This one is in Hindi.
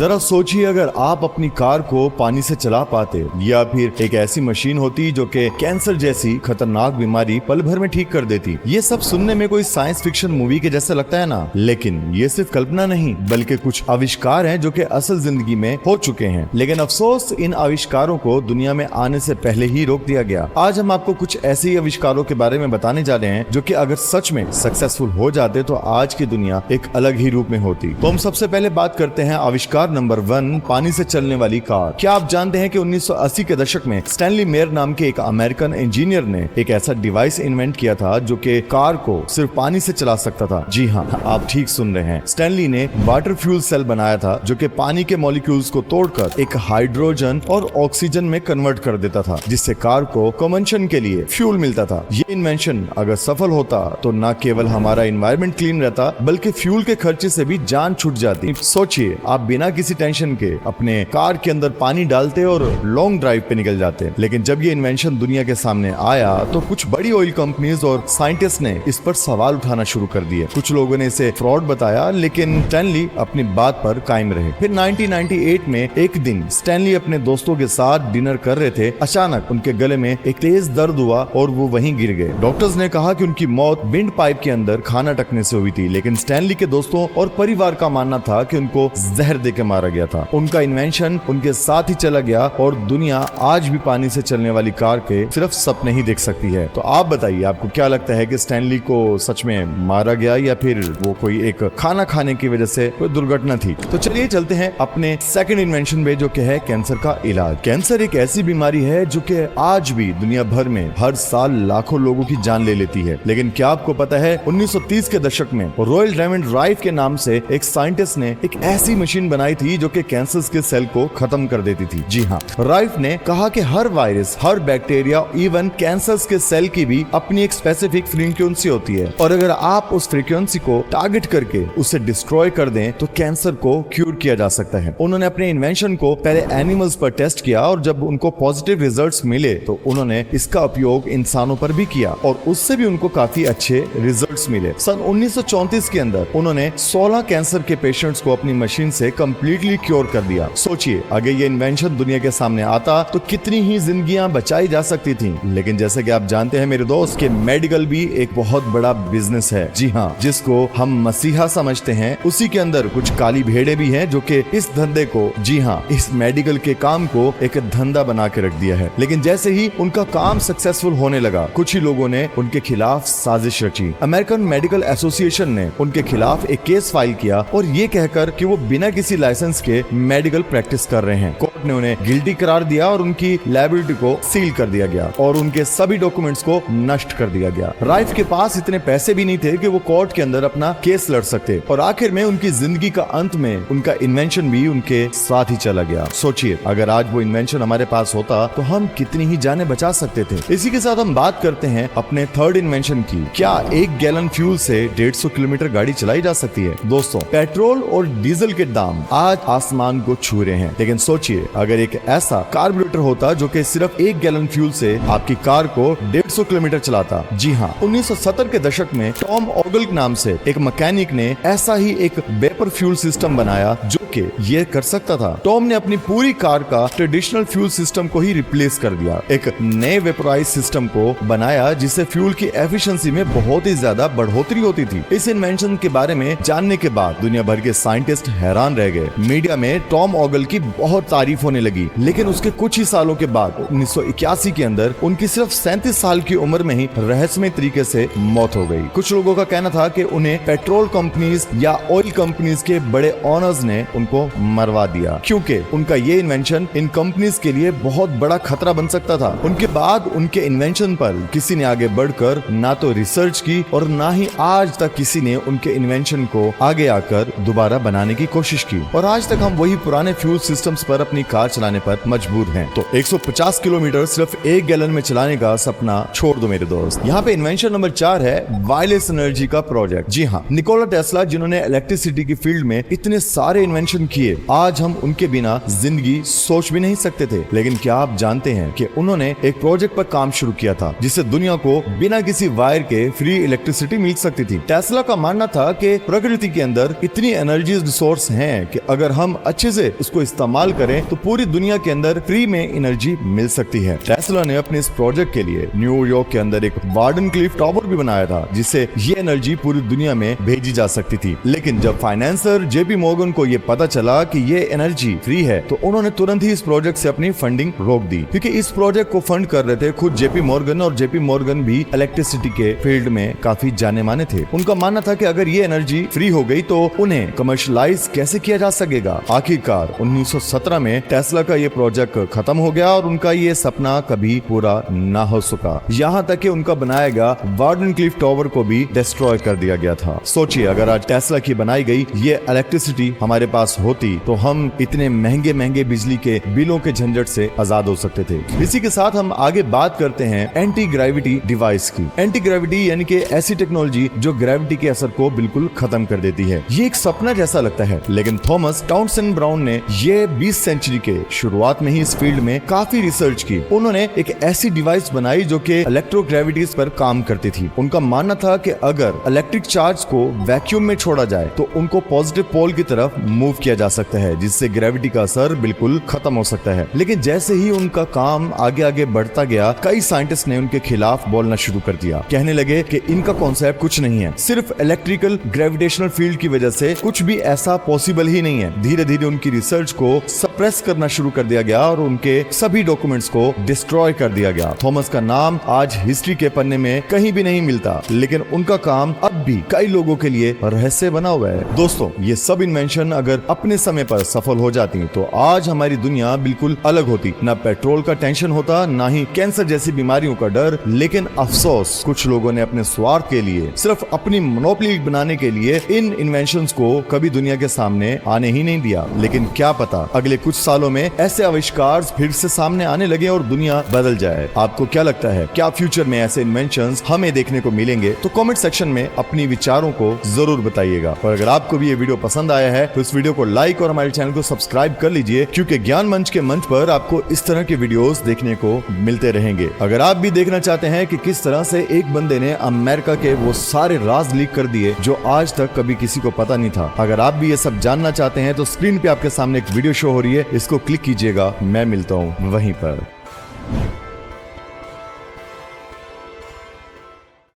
जरा सोचिए, अगर आप अपनी कार को पानी से चला पाते या फिर एक ऐसी मशीन होती जो कि कैंसर जैसी खतरनाक बीमारी पल भर में ठीक कर देती। ये सब सुनने में कोई साइंस फिक्शन मूवी के जैसे लगता है ना, लेकिन ये सिर्फ कल्पना नहीं बल्कि कुछ आविष्कार हैं जो कि असल जिंदगी में हो चुके हैं। लेकिन अफसोस इन आविष्कारों को दुनिया में आने से पहले ही रोक दिया गया। आज हम आपको कुछ ऐसे ही आविष्कारों के बारे में बताने जा रहे हैं जो कि अगर सच में सक्सेसफुल हो जाते तो आज की दुनिया एक अलग ही रूप में होती। तो हम सबसे पहले बात करते हैं आविष्कार नंबर 1, पानी से चलने वाली कार। क्या आप जानते हैं कि 1980 के दशक में स्टैनली मेयर नाम के एक अमेरिकन इंजीनियर ने एक ऐसा डिवाइस इन्वेंट किया था जो कि कार को सिर्फ पानी से चला सकता था। जी हाँ, आप ठीक सुन रहे हैं। स्टैनली ने वाटर फ्यूल सेल बनाया था जो कि पानी के मॉलिक्यूल्स को तोड़कर एक हाइड्रोजन और ऑक्सीजन में कन्वर्ट कर देता था, जिससे कार को कंबशन के लिए फ्यूल मिलता था। ये इन्वेंशन अगर सफल होता तो न केवल हमारा एनवायरनमेंट क्लीन रहता बल्कि फ्यूल के खर्चे से भी जान छूट जाती। सोचिए, आप बिना किसी टेंशन के अपने कार के अंदर पानी डालते और लॉन्ग ड्राइव पे निकल जाते। लेकिन जब ये इन्वेंशन दुनिया के सामने आया तो कुछ बड़ी ऑयल कंपनीज और साइंटिस्ट ने इस पर सवाल उठाना शुरू कर दिए। कुछ लोगों ने इसे फ्रॉड बताया, लेकिन स्टैनली अपनी बात पर कायम रहे। फिर 1998 में एक दिन स्टैनली अपने दोस्तों के साथ डिनर कर रहे थे। अचानक उनके गले में एक तेज दर्द हुआ और वो वहीं गिर गए। डॉक्टर्स ने कहा कि उनकी मौत विंड पाइप के अंदर खाना टकने से हुई थी, लेकिन स्टैनली के दोस्तों और परिवार का मानना था कि उनको जहर देके मारा गया था। उनका इन्वेंशन उनके साथ ही चला गया और दुनिया आज भी पानी से चलने वाली कार के सिर्फ सपने ही देख सकती है। तो आप बताइए, आपको क्या लगता है कि स्टैनली को सच में मारा गया या फिर वो कोई एक खाना खाने की वजह से कोई दुर्घटना थी? तो चलिए चलते हैं अपने सेकंड इन्वेंशन में जो कि है कैंसर का इलाज। कैंसर एक ऐसी बीमारी है जो कि आज भी दुनिया भर में हर साल लाखों लोगों की जान ले लेती है। लेकिन क्या आपको पता है 1930 के दशक में रॉयल रेमंड राइफ के नाम से एक साइंटिस्ट ने एक ऐसी मशीन बनाई थी जो कि कैंसर के सेल को खत्म कर देती थी। जी हाँ, राइफ ने कहा कि हर वायरस, हर बैक्टीरिया, इवन कैंसर के सेल की भी अपनी एक स्पेसिफिक फ्रीक्वेंसी होती है और अगर आप उस फ्रीक्वेंसी को टारगेट करके उसे डिस्ट्रॉय कर दें तो कैंसर को क्यूर किया जा सकता है। उन्होंने अपने इन्वेंशन को पहले एनिमल्स पर टेस्ट किया और जब उनको पॉजिटिव रिजल्ट्स मिले तो उन्होंने इसका उपयोग इंसानों पर भी किया और उससे भी उनको काफी अच्छे रिजल्ट्स मिले। सन 1934 के अंदर उन्होंने 16 कैंसर के पेशेंट्स को अपनी मशीन से कंप्लीटली क्योर कर दिया। सोचिए, अगर ये इन्वेंशन दुनिया के सामने आता तो कितनी ही जिंदगियां बचाई जा सकती थी। लेकिन जैसे कि आप जानते हैं मेरे दोस्त कि मेडिकल भी एक बहुत बड़ा बिजनेस है। जी हाँ, जिसको हम मसीहा समझते हैं, उसी के अंदर कुछ काली भेड़ें भी हैं जो कि इस धंधे को, जी हाँ, इस मेडिकल के काम को एक धंधा बना के रख दिया है। लेकिन जैसे ही उनका काम सक्सेसफुल होने लगा, कुछ ही लोगों ने उनके खिलाफ साजिश रची। अमेरिकन मेडिकल एसोसिएशन ने उनके खिलाफ एक केस फाइल किया और ये कहकर कि वो बिना किसी लाइसेंस के मेडिकल प्रैक्टिस कर रहे हैं। कोर्ट ने उन्हें गिल्टी करार दिया और उनकी लायबिलिटी को सील कर दिया गया और उनके सभी डॉक्यूमेंट्स को नष्ट कर दिया गया। राइफ के पास इतने पैसे भी नहीं थे कि वो कोर्ट के अंदर अपना केस लड़ सकते और आखिर में उनकी जिंदगी का अंत में उनका इन्वेंशन भी उनके साथ ही चला गया। सोचिए, अगर आज वो इन्वेंशन हमारे पास होता तो हम कितनी ही जानें बचा सकते थे। इसी के साथ हम बात करते हैं अपने थर्ड इन्वेंशन की। क्या 1 गैलन फ्यूल से 150 किलोमीटर गाड़ी चलाई जा सकती है? दोस्तों, पेट्रोल और डीजल के दाम आज आसमान को छू रहे हैं, लेकिन सोचिए अगर एक ऐसा कार्बोरेटर होता जो कि सिर्फ 1 गैलन फ्यूल से आपकी कार को 150 किलोमीटर चलाता। जी हाँ, 1970 के दशक में टॉम ओगल नाम से एक मैकेनिक ने ऐसा ही एक वेपर फ्यूल सिस्टम बनाया जो कि ये कर सकता था। टॉम ने अपनी पूरी कार का ट्रेडिशनल फ्यूल सिस्टम को ही रिप्लेस कर दिया, एक नए वेपराइज सिस्टम को बनाया जिससे फ्यूल की एफिशिएंसी में बहुत ही ज्यादा बढ़ोतरी होती थी। इस इन्वेंशन के बारे में जानने के बाद दुनिया भर के साइंटिस्ट हैरान रह गए। मीडिया में टॉम ओगल की बहुत तारीफ होने लगी, लेकिन उसके कुछ ही सालों के बाद 1981 के अंदर उनकी सिर्फ 37 साल की उम्र में ही रहस्यमय तरीके से मौत हो गई। कुछ लोगों का कहना था कि उन्हें पेट्रोल कंपनीज या ऑयल कंपनीज के बड़े ऑनर्स ने उनको मरवा दिया, क्योंकि उनका ये इन्वेंशन इन कंपनीज के लिए बहुत बड़ा खतरा बन सकता था। उनके बाद उनके इन्वेंशन पर किसी ने आगे बढ़कर ना तो रिसर्च की और ना ही आज तक किसी ने उनके इन्वेंशन को आगे आकर दोबारा बनाने की कोशिश की और आज तक हम वही पुराने फ्यूल सिस्टम्स पर अपनी कार चलाने पर मजबूर हैं। तो 150 किलोमीटर सिर्फ 1 गैलन में चलाने का सपना छोड़ दो मेरे दोस्त। यहाँ पे इन्वेंशन नंबर 4 है वायरलेस एनर्जी का प्रोजेक्ट। जी हाँ, निकोला टेस्ला, जिन्होंने इलेक्ट्रिसिटी की फील्ड में इतने सारे इन्वेंशन इन्वेंशन किए, आज हम उनके बिना जिंदगी सोच भी नहीं सकते थे। लेकिन क्या आप जानते हैं कि उन्होंने एक प्रोजेक्ट पर काम शुरू किया था जिससे दुनिया को बिना किसी वायर के फ्री इलेक्ट्रिसिटी मिल सकती थी। टेस्ला का मानना था कि प्रकृति के अंदर इतनी एनर्जी रिसोर्स हैं कि अगर हम अच्छे से उसको इस्तेमाल करें तो पूरी दुनिया के अंदर फ्री में एनर्जी मिल सकती है। टेस्ला ने अपने इस प्रोजेक्ट के लिए न्यूयॉर्क के अंदर एक वार्डनक्लिफ टावर भी बनाया था जिससे ये एनर्जी पूरी दुनिया में भेजी जा सकती थी। लेकिन जब फाइनेंसर जेपी मॉर्गन को ये पता चला कि ये एनर्जी फ्री है तो उन्होंने तुरंत ही इस प्रोजेक्ट से अपनी फंडिंग रोक दी, क्योंकि इस प्रोजेक्ट को फंड कर रहे थे खुद जेपी मॉर्गन, और जेपी मॉर्गन भी इलेक्ट्रिसिटी के फील्ड में काफी जाने माने थे। उनका मानना था कि अगर ये एनर्जी फ्री हो गई तो उन्हें कमर्शियलाइज कैसे किया जा सकेगा। आखिरकार 1917 में टेस्ला का ये प्रोजेक्ट खत्म हो गया और उनका ये सपना कभी पूरा ना हो सका। यहाँ तक कि उनका बनाया गया वार्डनक्लिफ टावर को भी डिस्ट्रॉय कर दिया गया था। सोचिए, अगर आज टेस्ला की बनाई गई ये इलेक्ट्रिसिटी हमारे पास होती तो हम इतने महंगे महंगे बिजली के बिलों के झंझट से आजाद हो सकते थे। इसी के साथ हम आगे बात करते हैं एंटी ग्रेविटी डिवाइस की। एंटी ग्रेविटी यानी कि ऐसी टेक्नोलॉजी जो ग्रेविटी के असर को बिल्कुल खत्म कर देती है। ये एक सपना जैसा लगता है, लेकिन थॉमस टाउनसेंड ब्राउन ने ये 20 सेंचुरी के शुरुआत में ही इस फील्ड में काफी रिसर्च की। उन्होंने एक ऐसी डिवाइस बनाई जो कि इलेक्ट्रोग्रेविटीज पर काम करती थी। उनका मानना था कि अगर इलेक्ट्रिक चार्ज को वैक्यूम में छोड़ा जाए तो उनको पॉजिटिव पोल की तरफ मूव किया जा सकता है, जिससे ग्रेविटी का असर बिल्कुल खत्म हो सकता है। लेकिन जैसे ही उनका काम आगे आगे बढ़ता गया, कई साइंटिस्ट ने उनके खिलाफ बोलना शुरू कर दिया। कहने लगे कि इनका कॉन्सेप्ट कुछ नहीं है, सिर्फ इलेक्ट्रिकल ग्रेविटेशनल फील्ड की वजह से कुछ भी ऐसा पॉसिबल ही नहीं है। धीरे धीरे उनकी रिसर्च को सप्रेस करना शुरू कर दिया गया और उनके सभी डॉक्यूमेंट्स को डिस्ट्रॉय कर दिया गया। थॉमस का नाम आज हिस्ट्री के पन्ने में कहीं भी नहीं मिलता, लेकिन उनका काम अब भी कई लोगों के लिए रहस्य बना हुआ है। दोस्तों, ये सब इन्वेंशन अगर अपने समय पर सफल हो जाती तो आज हमारी दुनिया बिल्कुल अलग होती। ना पेट्रोल का टेंशन होता, ना ही कैंसर जैसी बीमारियों का डर। लेकिन अफसोस, कुछ लोगों ने अपने स्वार्थ के लिए, सिर्फ अपनी मोनोपोली बनाने के लिए इन इन्वेंशंस को कभी दुनिया के सामने आने ही नहीं दिया। लेकिन क्या पता अगले कुछ सालों में ऐसे आविष्कार फिर से सामने आने लगे और दुनिया बदल जाए। आपको क्या लगता है, क्या फ्यूचर में ऐसे इन्वेंशंस हमें देखने को मिलेंगे? तो कमेंट सेक्शन में अपनी विचारों को जरूर बताइएगा। और अगर आपको भी ये वीडियो पसंद आया है तो इस वीडियो को लाइक और हमारे चैनल को सब्सक्राइब कर लीजिए, क्योंकि ज्ञान मंच के मंच पर आपको इस तरह के वीडियोस देखने को मिलते रहेंगे। अगर आप भी देखना चाहते हैं कि किस तरह से एक बंदे ने अमेरिका के वो सारे राज लीक कर दिए जो आज तक कभी किसी को पता नहीं था, अगर आप भी ये सब जानना चाहते हैं तो स्क्रीन पे आपके सामने एक वीडियो शो हो रही है, इसको क्लिक कीजिएगा। मैं मिलता हूँ वहीं पर।